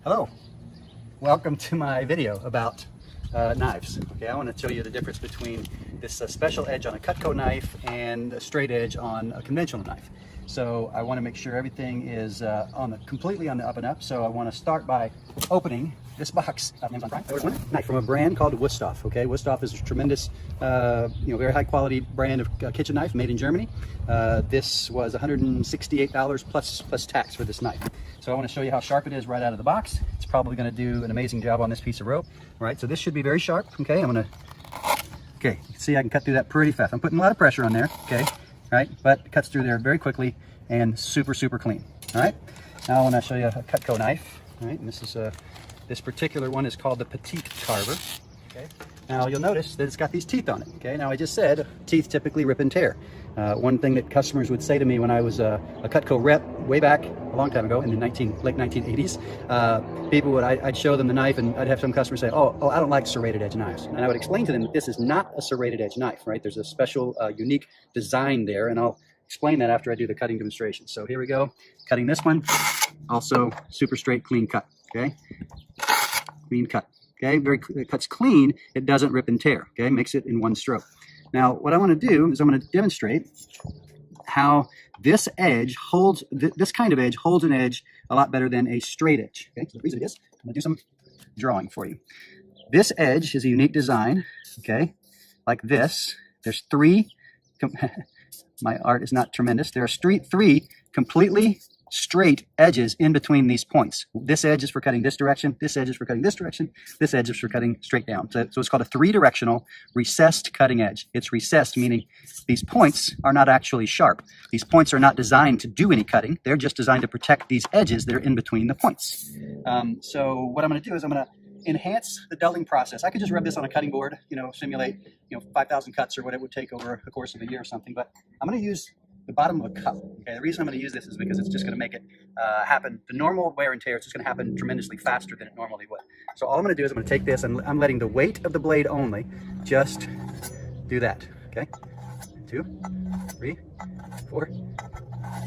Hello, welcome to my video about knives. Okay, I want to show you the difference between this special edge on a Cutco knife and a straight edge on a conventional knife. So I want to make sure everything is completely on the up and up. So I want to start by opening this box. Knife from a brand called Wüsthof. Okay, Wüsthof is a tremendous, very high quality brand of kitchen knife made in Germany. This was $168 plus tax for this knife. So I want to show you how sharp it is right out of the box. It's probably going to do an amazing job on this piece of rope. All right, so this should be very sharp. Okay, you can see I can cut through that pretty fast. I'm putting a lot of pressure on there. Okay, right, but it cuts through there very quickly and super clean. All right, now I want to show you a Cutco knife. All right, and this particular one is called the Petite Carver. Okay, now you'll notice that it's got these teeth on it. Okay, now I just said teeth typically rip and tear. One thing that customers would say to me when I was a Cutco rep way back a long time ago in the late 1980s, I'd show them the knife and I'd have some customers say, oh, I don't like serrated edge knives. And I would explain to them that this is not a serrated edge knife, right? There's a special unique design there, and I'll explain that after I do the cutting demonstration. So here we go, cutting this one, also super straight, clean cut, okay? Clean cut, okay? It cuts clean, it doesn't rip and tear, okay? Makes it in one stroke. Now, what I want to do is I'm going to demonstrate how this edge holds, this kind of edge holds an edge a lot better than a straight edge. Okay, so the reason it is, I'm going to do some drawing for you. This edge is a unique design, okay, like this. There's three, my art is not tremendous. There are three completely straight edges in between these points. This edge is for cutting this direction, this edge is for cutting this direction, this edge is for cutting straight down. So it's called a three-directional recessed cutting edge. It's recessed, meaning these points are not actually sharp. These points are not designed to do any cutting. They're just designed to protect these edges that are in between the points. So what I'm going to do is I'm going to enhance the dulling process. I could just rub this on a cutting board, simulate 5,000 cuts or what it would take over the course of a year or something, but I'm going to use the bottom of a cup. Okay, the reason I'm going to use this is because it's just going to make it happen. The normal wear and tear, it's just going to happen tremendously faster than it normally would. So all I'm going to do is I'm going to take this and I'm letting the weight of the blade only just do that. Okay, 2, 3, 4,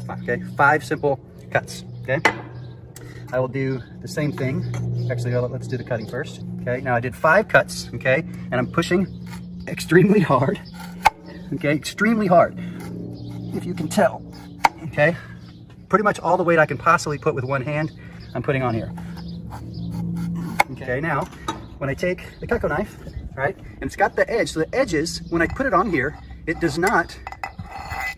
5. Okay, 5 simple cuts. Okay, I will do the same thing. Actually, let's do the cutting first. Okay, now I did 5 cuts. Okay, and I'm pushing extremely hard. Okay, extremely hard. If you can tell, okay? Pretty much all the weight I can possibly put with one hand, I'm putting on here. Okay, now, when I take the Cutco knife, right, and it's got the edge, so the edges, when I put it on here, it does not,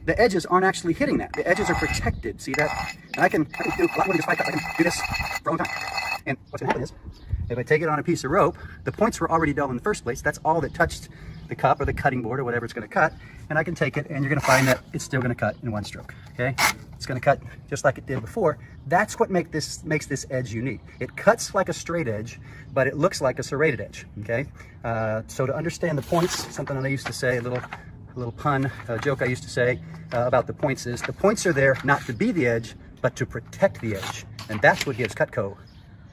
the edges aren't actually hitting that. The edges are protected, see that? And I can do a lot more than just 5 cuts. I can do this for a long time. And what's gonna happen is, if I take it on a piece of rope, the points were already dull in the first place. That's all that touched the cup or the cutting board or whatever it's going to cut, and I can take it and you're going to find that it's still going to cut in one stroke. Okay, it's going to cut just like it did before. That's what makes this edge unique. It cuts like a straight edge, but it looks like a serrated edge. Okay, so to understand the points, something that I used to say, a little pun, a joke I used to say about the points is the points are there not to be the edge, but to protect the edge, and that's what gives Cutco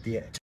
the edge.